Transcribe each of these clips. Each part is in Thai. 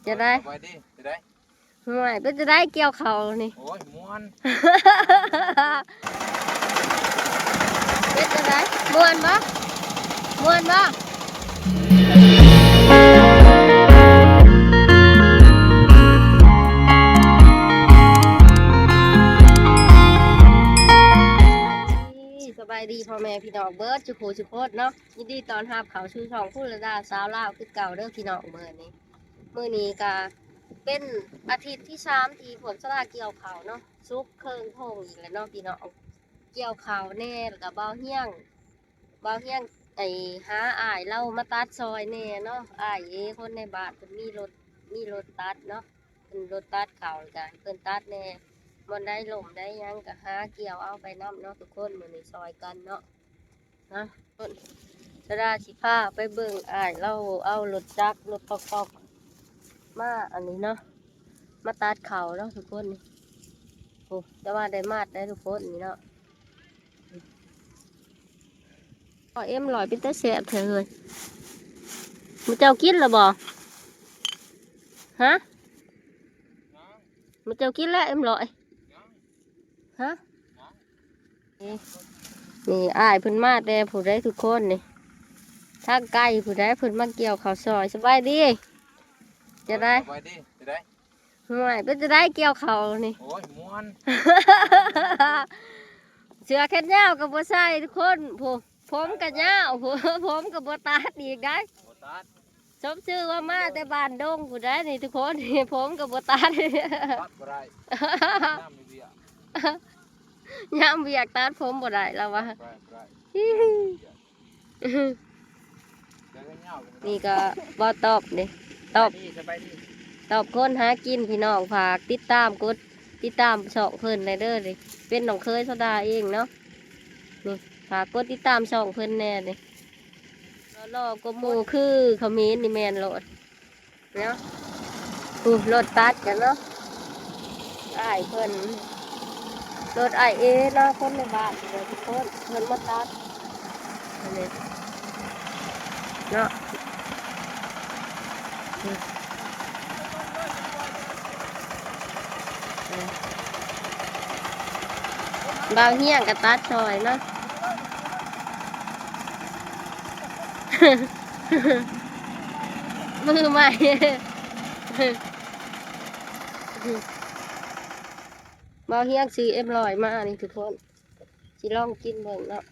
จะได้ไปดิจะได้ห่วยเป็นจะได้เกี่ยวเขานี่โอ้ยม้วนเป็นจะได้ม่วนบ่ม่วนบ่สบายดีพ่อแม่พี่น้องเบิร์ดจุโขจุโคตรเนาะยินดีตอนรับเขาชื่อช่องผู้ระดาสาวลาวคือเก่าเด้อพี่น้องมื้อนี้ก็เป็นอาทิตย์ที่3ที่ผลสลากเกี่ยวเขาเนาะซุกเครื่องทงอีกแล้วเนาะพี่น้องเกี่ยวเขาแน่แล้วก็เบาเฮี้ยงไอ้หาอ้ายเล่ามาตัดซอยแน่เนาะอ้ายคนในบ้านเพิ่นมีรถตัดเนาะเพิ่นรถตัดเขาจ้ะเพิ่นตัดแน่มันได้ลมได้ยังก็หาเกี่ยวเอาไปน้ำเนาะทุกคนมื้อนี้ซอยกันเนาะนะต้นจะได้สิพาไปเบิ่งอ้ายเล่าเอารถจักรรถตอกมาอันนี้เนาะมาตัดเขาเนาะทุกคนนี่โอ้แต่ว่าได้มาดได้ทุกคนนี่เนาะพอเอ็มลอยเป็นตะแสบเถอะเลยมันเจ้ากินหรือบ่ฮะมันเจ้ากินแล้วเอ็มลอยฮะนี่อ้ายเพิ่นมาแต่ผู้ใดทุกคนนี่ทางไกลผู้ใดเพิ่นมาเกี่ยวข้าวซอยสบายดีจะได้ไปดิจะได้ห่วยเป็นจะได้เกี่ยวข้าวนี่ โอ้ยม้วน เสือแขนยาวกับบัวใส่ทุกคนผมกับยาวผมกับบัวตาดอีกได้สมชื่อว่ามาแต่บ้านดงผู้ใดนี่ทุกคนผมกับบัวตาดตัดบ่ได้น้ำมีเบียร์ ย่ำเบียกตัดผมบ่ได้แล้ววะนี่ก็บ่ตอบนี่ตอบคนหากินพี่น้องฝากติดตามกดติดตามช่องเพิ่นในเด้อเลยเป็นน้องเคยโซดาเองเนาะนี่ฝากกดติดตามช่องเพิ่นแน่เลยรอก็มูคือเขามีนี่แมนรถเนาะรถตัดกันเนาะไอ้เพิ่นรถไอเนาะคนในบ้านเลยทุกคนเพิ่นมาตัดนี่เนาะบางเฮี้ยงกับตัดซอยเนาะ มือใหม่บางเฮี้ยงซื้อเอ็มลอยมานี่ทุกคนสิลองกินเบิ่งเนาะ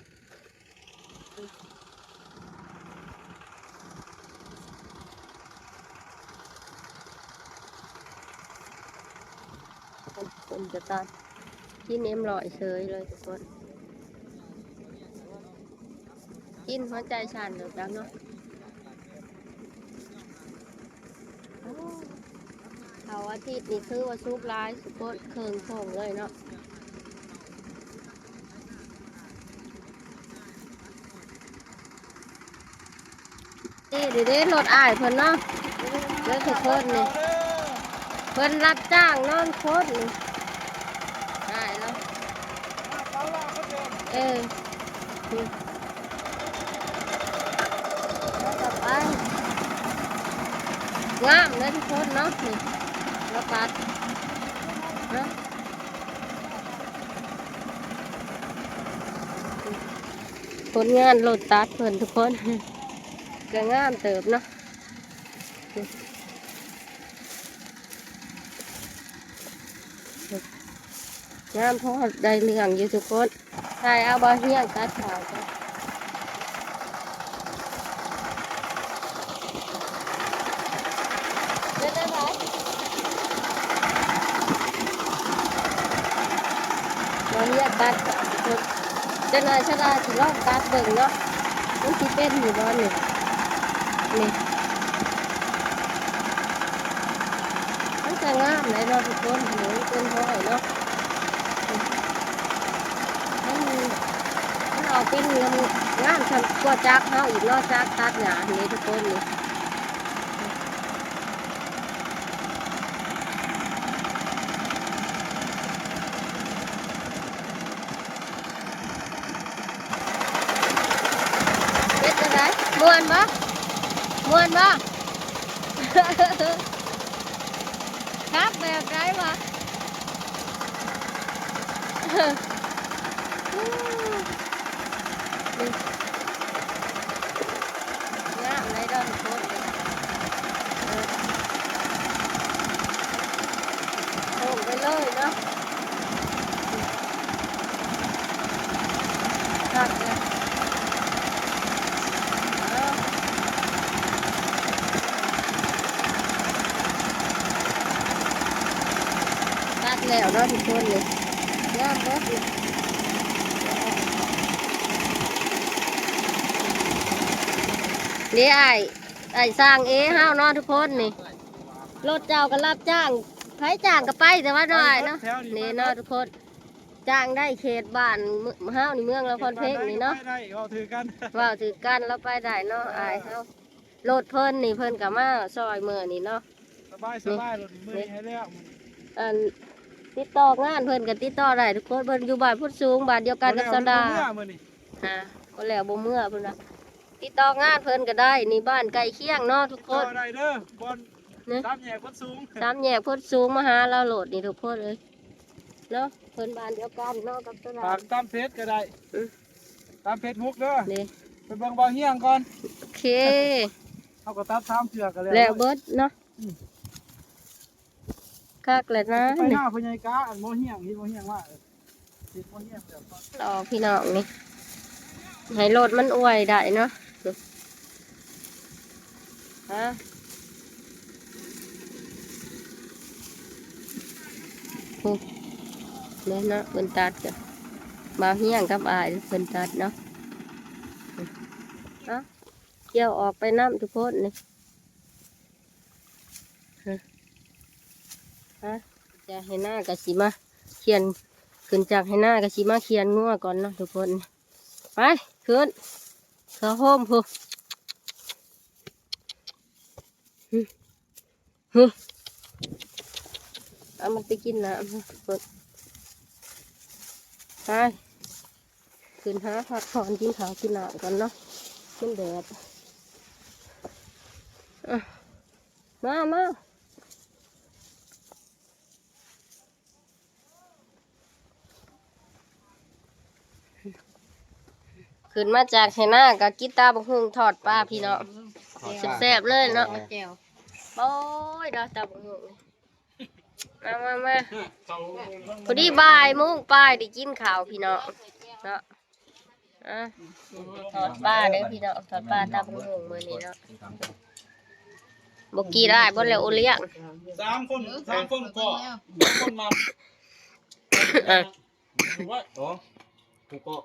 ผมจะตัดกินเอ็มลอยเฉยเลยทุกคนกินหัวใจฉันเดี๋ยวจังเนาะเขาอาทิตย์นี่คือว่าซุปร้ายสุดเคืองส่งเลยเนาะนี่เดี๋ยวรถอ้ายเพิ่นเนาะเด้อทุกคนนี่เพิ่นรับจ้างนอนโคตรนี่ได้แล้วต่อไปงามเลยทุกคนเนาะนี่แล้วปัดเนาะผลงานโหลดตัดเพิ่นทุกคนก็งามเติบเนาะงามพอได้เรื่องอยู่ทุกคนใช่เอาบะเฮียงตัดขาวจ้ะเราเรียกตัดจะนายชะลาสิลองตัดเบิ่งเนาะมันสิเป็นอยู่บ้านนี่มันจะงามเลยเนาะทุกคนหนูเป็นห้อยเนาะมันออกเป็นเนื้องามทำตัวจักเฮาอีกเนาะจักตัดหนานี่ทุกคนนี่เป็นจังไดม่วนบ่ ครับแบบไรวะงามเลยดอนโคตรเลยโอ้ไปเลยเนาะตัดเลยตัดแล้วเนาะทุกคนเลยงามเบิดเลยนี่ไอ้สร้างเฮาเนาะทุกคนนี่รถเจ้าก็รับจ้างใครจ้างก็ไปแต่ว่าน้อยเนาะนี่เนาะทุกคนจ้างได้เขตบ้านเฮานี่เมืองละครเพลงนี่เนาะ ได้เอาถือกัน ว่าวถือกันแล้วไปได้เนาะอายเฮารถเพิ่นนี่เพิ่นก็มาซอยมื้อนี่เนาะ สบายสบายรถมือให้แล้ว อันติดต่องานเพิ่นก็ติดต่อได้ทุกคนเพิ่นอยู่บ้านพุทธสูงบ้านเดียวกันกับสดาก็แล้วบ่เมื่อเพิ่นน่ะติดต่องานเพิ่นก็ได้นี่บ้านใกล้เคียงเนาะทุกค ก็ น ได้เด้อบอลตามแยกคนสูง สามแยกพุทธสูงมาหาเราโหลดนี่ทุกคนเอ้ยเนาะเพิ่นบ้านเดียวกันเนาะกับสดา ฝากตามเพจก็ได้ตามเพจฮุกเด้อ นี่ ไปเบิ่งบ่อเฮียงก่อน โอเค เอาก็ตัด3เชือกกันแล้ว แล้วเบิดเนาะคักเลยนะ ไปหน้าพญายกาอันบ่อเฮียงที่บ่อเฮียงว่าสิบ่อเฮียงเดี๋ยวก่อน รอพี่น้องนี่ให้รถมันอวยได้เนาะฮะโอ้เนี่ยเนาะเพิ่นตัดจ้ะบ่าวเฮียงกับอายเพิ่นตัดเนาะฮะเกี่ยวออกไปน้ำทุกคนนี่ฮะจะให้หน้ากะสิมาเขียนขึ้นจากให้หน้ากะสิมาเขียนงัวก่อนเนาะทุกคนไปขึ้นเข้าโฮมพูเอามันไปกินน้ำทุกคนไปขึ้นหาผักผ่อนกินข้าวกินน้ำก่อนเนาะมันแดดมาขึ้นมาจากไหหน้ากับกีตาร์บังฮุงทอดปลาพี่เนาะแซ่บๆเลยเนาะโอ้ยดาวตาบังฮุงมาพอดีบ่ายโมงปลายได้กินข้าวพี่เนาะเนาะทอดปลาเด้อพี่เนาะทอดปลาตาบังฮุงมื้อนี้เนาะบกี่ได้บ่แล้วโอเลี้ยง 3คนก็คนมา ถูกว่าโอ้ถูกก็